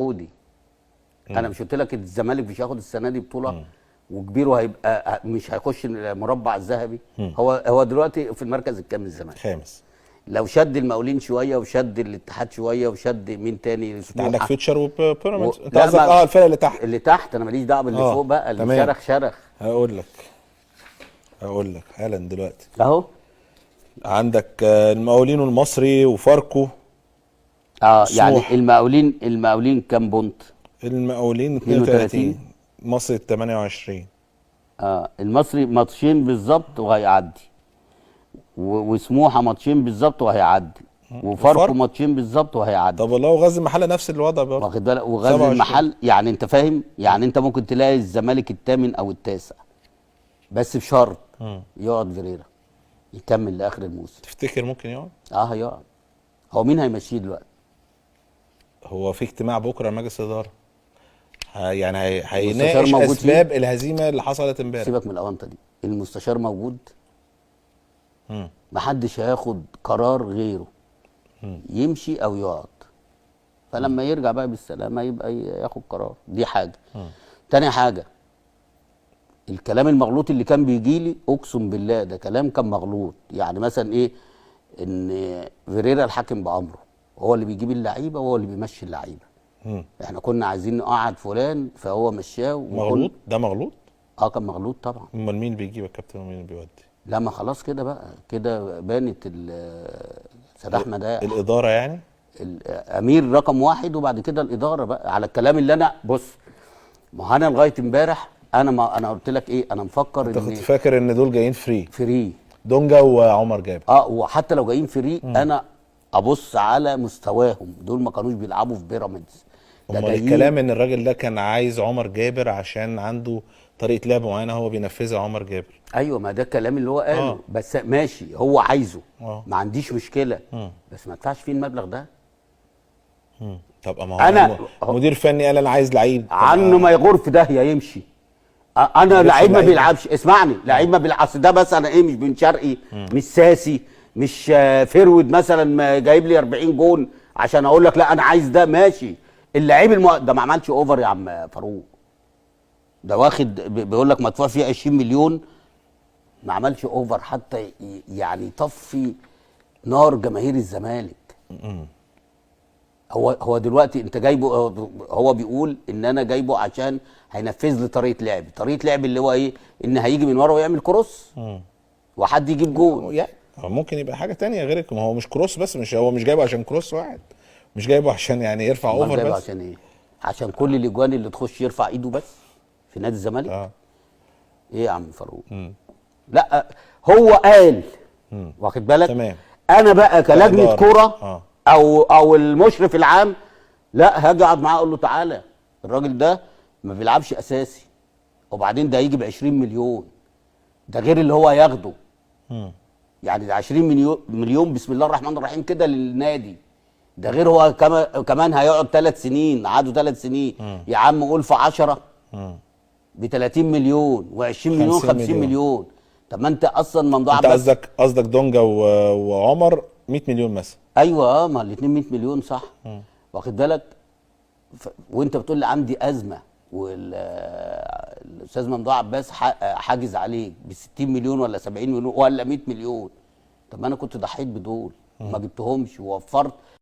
سعودي. انا مش قلت لك الزمالك مش هياخد السنه دي بطوله وكبيره هيبقى مش هيخش المربع الذهبي. هو دلوقتي في المركز الكام الزمالك؟ خامس. لو شد المقاولين شويه وشد الاتحاد شويه وشد مين تاني؟ انت عندك فيوتشر وبيراميدز. انت لا، قصدك الفرق اللي تحت. اللي تحت انا ماليش دعوه باللي فوق بقى، اللي شرخ. هقول لك حالا دلوقتي اهو. عندك المقاولين والمصري وفاركو. يعني المقاولين كام بونت؟ المقاولين 32، المصري 28. المصري ماتشين بالظبط وهيعدي، وسموحه ماتشين بالظبط وهيعدي، وفاركو ماتشين بالظبط وهيعدي. طب والله وغزل المحله نفس الوضع برضه، واخد بالك؟ وغزل المحل يعني انت فاهم، يعني انت ممكن تلاقي الزمالك الثامن او التاسع، بس بشرط يقعد فيريرا يكمل لاخر الموسم. تفتكر ممكن يقعد؟ هيقعد. هو مين هيمشيه دلوقتي؟ هو في اجتماع بكره مجلس اداره، يعني هيناقش اسباب الهزيمه اللي حصلت امبارح. سيبك من الاونطه دي، المستشار موجود. محدش هياخد قرار غيره، يمشي او يقعد. فلما يرجع بقى بالسلامه يبقى ياخد قرار. دي حاجه. تاني حاجه، الكلام المغلوط اللي كان بيجي لي اقسم بالله ده كلام كان مغلوط. يعني مثلا ايه؟ ان فيريرا الحاكم بامره، هو اللي بيجيب اللعيبه وهو اللي بيمشي اللعيبه. احنا كنا عايزين نقعد فلان فهو مشاه. مغلوط؟ ده مغلوط؟ كان مغلوط طبعا. امال مين بيجيب الكابتن ومين اللي بيودي؟ لا، ما خلاص كده بقى، كده بانت سيد احمد الاداره يعني الامير رقم واحد، وبعد كده الاداره بقى على الكلام اللي انا بص. ما انا لغايه امبارح انا قلت لك ايه؟ انا مفكر انت كنت فاكر ان دول جايين فري دونجا وعمر جابر. وحتى لو جايين فري انا ابص على مستواهم، دول ما كانوش بيلعبوا في بيراميدز. امال الكلام ان الراجل ده كان عايز عمر جابر عشان عنده طريقه لعب معينه هو بينفذها عمر جابر. ايوه، ما ده الكلام اللي هو قاله. بس ماشي، هو عايزه. ما عنديش مشكله. بس ما ادفعش فيه المبلغ ده. طب ما هو مدير فني قال انا عايز لعيب، عنه ما يغور في داهيه يمشي. انا لعيب ما بيلعبش، اسمعني، لعيب ما بيلعبش ده. بس انا ايه؟ مش بن شرقي، مش ساسي، مش فيرود مثلا جايب لي 40 جون عشان اقول لك لا انا عايز ده. ماشي، اللعيب ده ما عملش اوفر يا عم فاروق. ده واخد بيقول لك مدفوع فيه 20 مليون، ما عملش اوفر حتى يعني يطفي نار جماهير الزمالك. هو دلوقتي انت جايبه، هو بيقول ان انا جايبه عشان هينفذ لي طريقه لعب اللي هو ايه؟ ان هيجي من ورا ويعمل كروس وحد يجيب جول. يعني ممكن يبقى حاجه تانية غير ما هو مش كروس بس، هو مش جايبه عشان كروس واحد، مش جايبه عشان يعني يرفع اوفر بس. جايبه عشان ايه؟ عشان كل الاجوان اللي تخش يرفع ايده بس في نادي الزمالك. ايه يا عم فاروق؟ لا، هو قال واخد بالك. تمام. انا بقى كلجنه كوره او المشرف العام، لا هاجي اقعد معاه اقول له تعالى، الراجل ده ما بيلعبش اساسي، وبعدين ده هيجي ب 20 مليون، ده غير اللي هو هياخده. يعني ده 20 مليون بسم الله الرحمن الرحيم كده للنادي، ده غير هو كمان هيقعد 3 سنين، قعدوا 3 سنين. يا عم قول في 10 ب 30 مليون و20 مليون 50 مليون. طب ما انت اصلا ممدوح عباس، انت قصدك دونجا وعمر 100 مليون مثلا. ايوه، ما الاثنين 100 مليون صح. واخد بالك. وانت بتقول لي عندي ازمه، والاستاذ ممدوح عباس حاجز عليك ب 60 مليون ولا 70 مليون ولا 100 مليون. طب ما انا كنت ضحيت بدول، ما جبتهمش ووفرت